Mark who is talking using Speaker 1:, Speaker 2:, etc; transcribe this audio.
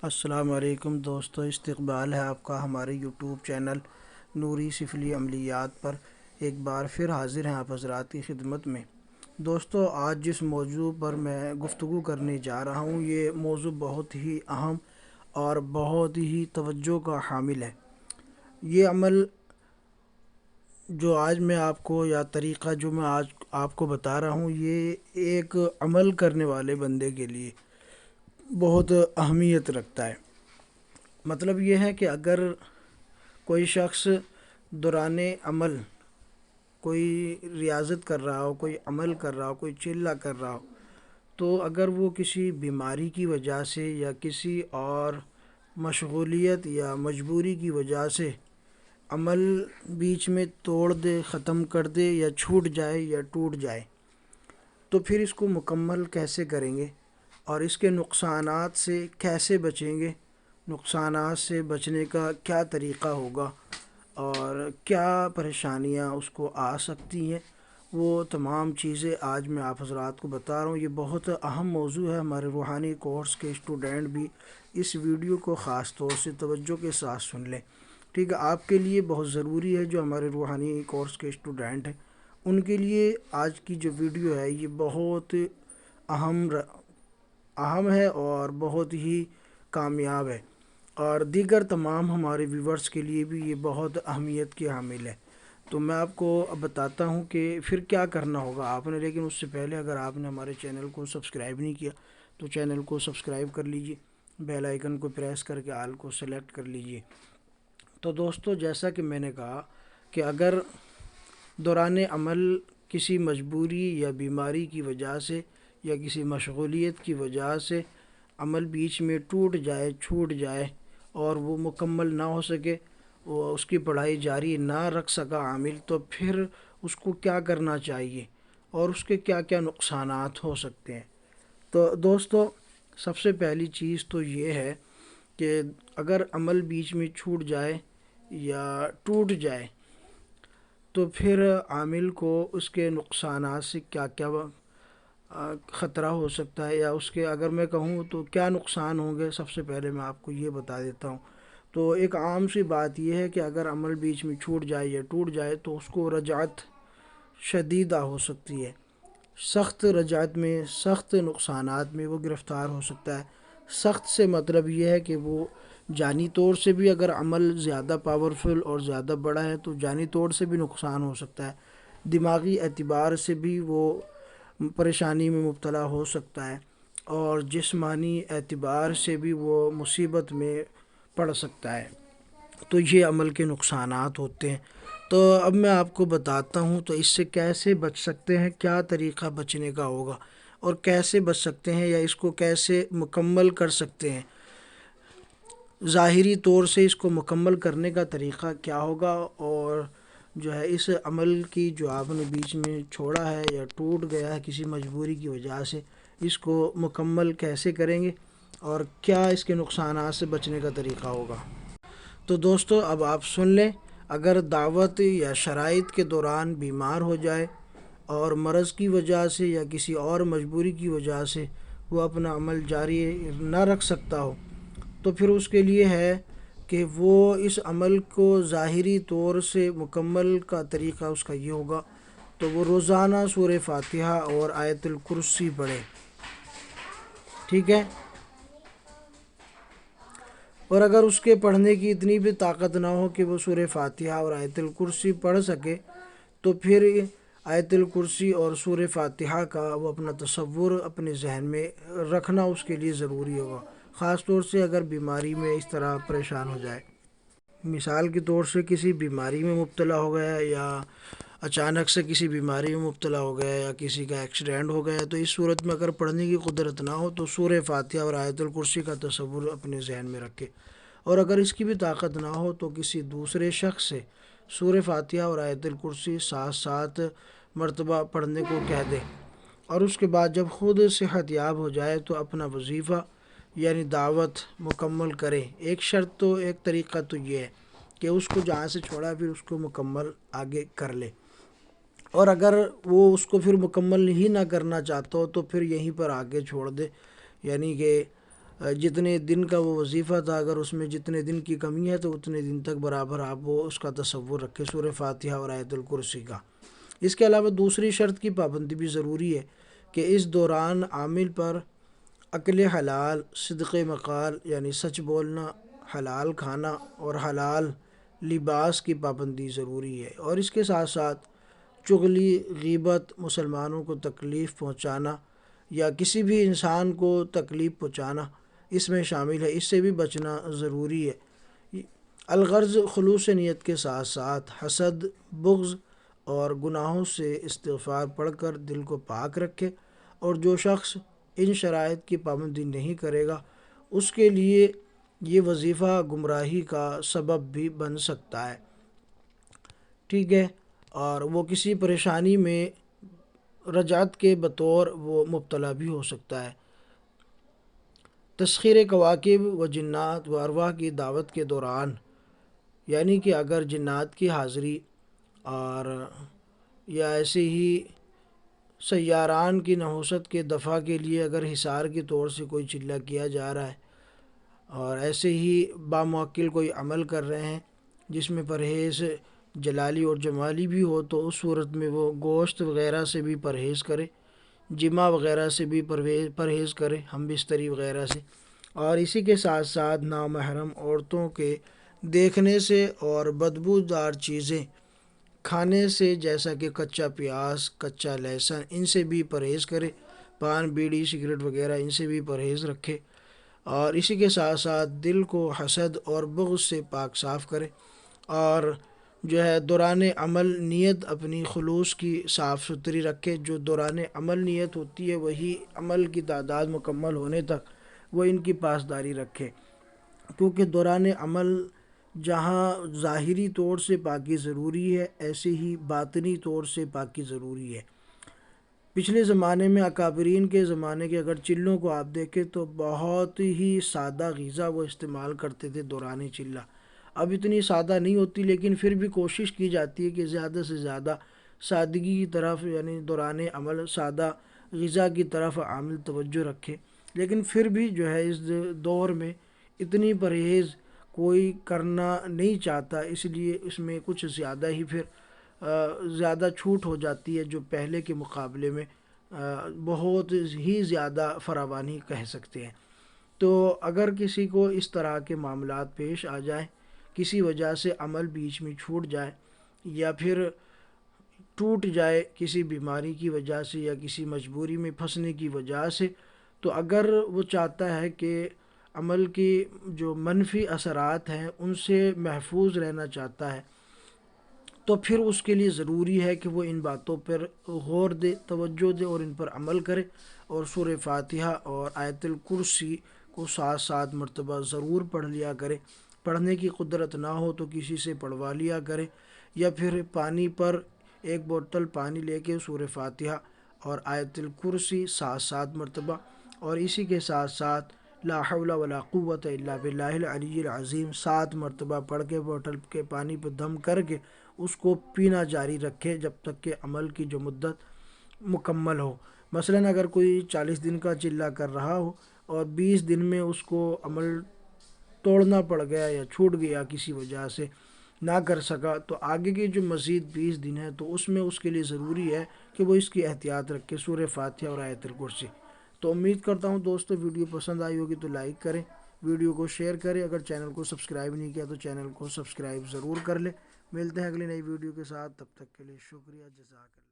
Speaker 1: السلام علیکم دوستو، استقبال ہے آپ کا ہمارے یوٹیوب چینل نوری سفلی عملیات پر۔ ایک بار پھر حاضر ہیں آپ حضرات کی خدمت میں۔ دوستو، آج جس موضوع پر میں گفتگو کرنے جا رہا ہوں یہ موضوع بہت ہی اہم اور بہت ہی توجہ کا حامل ہے۔ یہ عمل جو آج میں آپ کو یا طریقہ جو میں آج آپ کو بتا رہا ہوں، یہ ایک عمل کرنے والے بندے کے لیے بہت اہمیت رکھتا ہے۔ مطلب یہ ہے کہ اگر کوئی شخص دوران عمل کوئی ریاضت کر رہا ہو، کوئی عمل کر رہا ہو، کوئی چلہ کر رہا ہو، تو اگر وہ کسی بیماری کی وجہ سے یا کسی اور مشغولیت یا مجبوری کی وجہ سے عمل بیچ میں توڑ دے، ختم کر دے یا چھوٹ جائے یا ٹوٹ جائے، تو پھر اس کو مکمل کیسے کریں گے اور اس کے نقصانات سے کیسے بچیں گے، نقصانات سے بچنے کا کیا طریقہ ہوگا اور کیا پریشانیاں اس کو آ سکتی ہیں، وہ تمام چیزیں آج میں آپ حضرات کو بتا رہا ہوں۔ یہ بہت اہم موضوع ہے، ہمارے روحانی کورس کے اسٹوڈنٹ بھی اس ویڈیو کو خاص طور سے توجہ کے ساتھ سن لیں۔ ٹھیک ہے، آپ کے لیے بہت ضروری ہے، جو ہمارے روحانی کورس کے اسٹوڈنٹ ہیں ان کے لیے آج کی جو ویڈیو ہے یہ بہت اہم ہے اور بہت ہی کامیاب ہے، اور دیگر تمام ہمارے ویورز کے لیے بھی یہ بہت اہمیت کی حامل ہے۔ تو میں آپ کو اب بتاتا ہوں کہ پھر کیا کرنا ہوگا آپ نے، لیکن اس سے پہلے اگر آپ نے ہمارے چینل کو سبسکرائب نہیں کیا تو چینل کو سبسکرائب کر لیجئے، بیل آئیکن کو پریس کر کے آل کو سلیکٹ کر لیجئے۔ تو دوستو، جیسا کہ میں نے کہا کہ اگر دوران عمل کسی مجبوری یا بیماری کی وجہ سے یا کسی مشغولیت کی وجہ سے عمل بیچ میں ٹوٹ جائے، چھوٹ جائے اور وہ مکمل نہ ہو سکے، وہ اس کی پڑھائی جاری نہ رکھ سکا عامل، تو پھر اس کو کیا کرنا چاہیے اور اس کے کیا کیا نقصانات ہو سکتے ہیں۔ تو دوستو، سب سے پہلی چیز تو یہ ہے کہ اگر عمل بیچ میں چھوٹ جائے یا ٹوٹ جائے تو پھر عامل کو اس کے نقصانات سے کیا کیا خطرہ ہو سکتا ہے، یا اس کے اگر میں کہوں تو کیا نقصان ہوں گے، سب سے پہلے میں آپ کو یہ بتا دیتا ہوں۔ تو ایک عام سی بات یہ ہے کہ اگر عمل بیچ میں چھوٹ جائے یا ٹوٹ جائے تو اس کو رجعت شدیدہ ہو سکتی ہے، سخت رجعت میں، سخت نقصانات میں وہ گرفتار ہو سکتا ہے۔ سخت سے مطلب یہ ہے کہ وہ جانی طور سے بھی، اگر عمل زیادہ پاورفل اور زیادہ بڑا ہے تو جانی طور سے بھی نقصان ہو سکتا ہے، دماغی اعتبار سے بھی وہ پریشانی میں مبتلا ہو سکتا ہے، اور جسمانی اعتبار سے بھی وہ مصیبت میں پڑ سکتا ہے۔ تو یہ عمل کے نقصانات ہوتے ہیں۔ تو اب میں آپ کو بتاتا ہوں تو اس سے کیسے بچ سکتے ہیں، کیا طریقہ بچنے کا ہوگا اور کیسے بچ سکتے ہیں یا اس کو کیسے مکمل کر سکتے ہیں۔ ظاہری طور سے اس کو مکمل کرنے کا طریقہ کیا ہوگا، اور جو ہے اس عمل کی جو آپ نے بیچ میں چھوڑا ہے یا ٹوٹ گیا ہے کسی مجبوری کی وجہ سے، اس کو مکمل کیسے کریں گے اور کیا اس کے نقصانات سے بچنے کا طریقہ ہوگا۔ تو دوستو، اب آپ سن لیں، اگر دعوت یا شرائط کے دوران بیمار ہو جائے اور مرض کی وجہ سے یا کسی اور مجبوری کی وجہ سے وہ اپنا عمل جاری نہ رکھ سکتا ہو، تو پھر اس کے لیے ہے کہ وہ اس عمل کو ظاہری طور سے مکمل کا طریقہ اس کا یہ ہوگا، تو وہ روزانہ سورہ فاتحہ اور آیت الکرسی پڑھے۔ ٹھیک ہے، اور اگر اس کے پڑھنے کی اتنی بھی طاقت نہ ہو کہ وہ سورہ فاتحہ اور آیت الکرسی پڑھ سکے، تو پھر آیت الکرسی اور سورہ فاتحہ کا وہ اپنا تصور اپنے ذہن میں رکھنا اس کے لیے ضروری ہوگا، خاص طور سے اگر بیماری میں اس طرح پریشان ہو جائے۔ مثال کے طور سے کسی بیماری میں مبتلا ہو گیا، یا اچانک سے کسی بیماری میں مبتلا ہو گیا، یا کسی کا ایکسیڈنٹ ہو گیا، تو اس صورت میں اگر پڑھنے کی قدرت نہ ہو تو سورہ فاتحہ اور آیت الکرسی کا تصور اپنے ذہن میں رکھے، اور اگر اس کی بھی طاقت نہ ہو تو کسی دوسرے شخص سے سورہ فاتحہ اور آیت الکرسی ساتھ ساتھ مرتبہ پڑھنے کو کہہ دے، اور اس کے بعد جب خود صحت یاب ہو جائے تو اپنا وظیفہ یعنی دعوت مکمل کریں۔ ایک شرط تو، ایک طریقہ تو یہ ہے کہ اس کو جہاں سے چھوڑا پھر اس کو مکمل آگے کر لے، اور اگر وہ اس کو پھر مکمل ہی نہ کرنا چاہتا ہو تو پھر یہیں پر آگے چھوڑ دے، یعنی کہ جتنے دن کا وہ وظیفہ تھا، اگر اس میں جتنے دن کی کمی ہے تو اتنے دن تک برابر آپ وہ اس کا تصور رکھیں سورہ فاتحہ اور آیت الکرسی کا۔ اس کے علاوہ دوسری شرط کی پابندی بھی ضروری ہے کہ اس دوران عامل پر اکل حلال، صدق مقال یعنی سچ بولنا، حلال کھانا اور حلال لباس کی پابندی ضروری ہے، اور اس کے ساتھ ساتھ چغلی، غیبت، مسلمانوں کو تکلیف پہنچانا یا کسی بھی انسان کو تکلیف پہنچانا اس میں شامل ہے، اس سے بھی بچنا ضروری ہے۔ الغرض خلوص نیت کے ساتھ ساتھ حسد، بغض اور گناہوں سے استغفار پڑھ کر دل کو پاک رکھے، اور جو شخص ان شرائط کی پابندی نہیں کرے گا اس کے لیے یہ وظیفہ گمراہی کا سبب بھی بن سکتا ہے، ٹھیک ہے، اور وہ کسی پریشانی میں رجعت کے بطور وہ مبتلا بھی ہو سکتا ہے۔ تسخیر کواکب و جنات و ارواح کی دعوت کے دوران، یعنی کہ اگر جنات کی حاضری اور یا ایسے ہی سیاران کی نحوست کے دفع کے لیے اگر حصار کے طور سے کوئی چلہ کیا جا رہا ہے، اور ایسے ہی باموکل کوئی عمل کر رہے ہیں جس میں پرہیز جلالی اور جمالی بھی ہو، تو اس صورت میں وہ گوشت وغیرہ سے بھی پرہیز کرے، جمع وغیرہ سے بھی پرہیز کرے، ہم بستری وغیرہ سے، اور اسی کے ساتھ ساتھ نامحرم عورتوں کے دیکھنے سے اور بدبودار چیزیں کھانے سے جیسا کہ کچا پیاز، کچا لہسن، ان سے بھی پرہیز کرے، پان، بیڑی، سگریٹ وغیرہ ان سے بھی پرہیز رکھے، اور اسی کے ساتھ ساتھ دل کو حسد اور بغض سے پاک صاف کرے، اور جو ہے دوران عمل نیت اپنی خلوص کی صاف ستھری رکھے۔ جو دوران عمل نیت ہوتی ہے وہی عمل کی تعداد مکمل ہونے تک وہ ان کی پاسداری رکھے، کیونکہ دوران عمل جہاں ظاہری طور سے پاکی ضروری ہے، ایسے ہی باطنی طور سے پاکی ضروری ہے۔ پچھلے زمانے میں اکابرین کے زمانے کے اگر چلوں کو آپ دیکھیں تو بہت ہی سادہ غذا وہ استعمال کرتے تھے دوران چلہ، اب اتنی سادہ نہیں ہوتی، لیکن پھر بھی کوشش کی جاتی ہے کہ زیادہ سے زیادہ سادگی کی طرف، یعنی دوران عمل سادہ غذا کی طرف عامل توجہ رکھے، لیکن پھر بھی جو ہے اس دور میں اتنی پرہیز کوئی کرنا نہیں چاہتا، اس لیے اس میں کچھ زیادہ ہی پھر زیادہ چھوٹ ہو جاتی ہے، جو پہلے کے مقابلے میں بہت ہی زیادہ فراوانی کہہ سکتے ہیں۔ تو اگر کسی کو اس طرح کے معاملات پیش آ جائیں، کسی وجہ سے عمل بیچ میں چھوٹ جائے یا پھر ٹوٹ جائے کسی بیماری کی وجہ سے یا کسی مجبوری میں پھنسنے کی وجہ سے، تو اگر وہ چاہتا ہے کہ عمل کی جو منفی اثرات ہیں ان سے محفوظ رہنا چاہتا ہے، تو پھر اس کے لیے ضروری ہے کہ وہ ان باتوں پر غور دے، توجہ دے اور ان پر عمل کرے، اور سورہ فاتحہ اور آیت الکرسی کو 7 مرتبہ ضرور پڑھ لیا کرے۔ پڑھنے کی قدرت نہ ہو تو کسی سے پڑھوا لیا کرے، یا پھر پانی پر 1 بوتل پانی لے کے سورہ فاتحہ اور آیت الکرسی 7 مرتبہ، اور اسی کے ساتھ ساتھ لا حول ولا قوت الا باللہ العلی العظیم 7 مرتبہ پڑھ کے بوتل کے پانی پہ دم کر کے اس کو پینا جاری رکھے جب تک کہ عمل کی جو مدت مکمل ہو۔ مثلاً اگر کوئی 40 دن کا چلہ کر رہا ہو اور 20 دن میں اس کو عمل توڑنا پڑ گیا یا چھوٹ گیا کسی وجہ سے نہ کر سکا، تو آگے کے جو مزید 20 دن ہیں تو اس میں اس کے لیے ضروری ہے کہ وہ اس کی احتیاط رکھے، سورہ فاتحہ اور آیت الکرسی۔ تو امید کرتا ہوں دوستو ویڈیو پسند آئی ہوگی تو لائک کریں، ویڈیو کو شیئر کریں، اگر چینل کو سبسکرائب نہیں کیا تو چینل کو سبسکرائب ضرور کر لیں۔ ملتے ہیں اگلی نئی ویڈیو کے ساتھ، تب تک کے لیے شکریہ، جزاک اللہ۔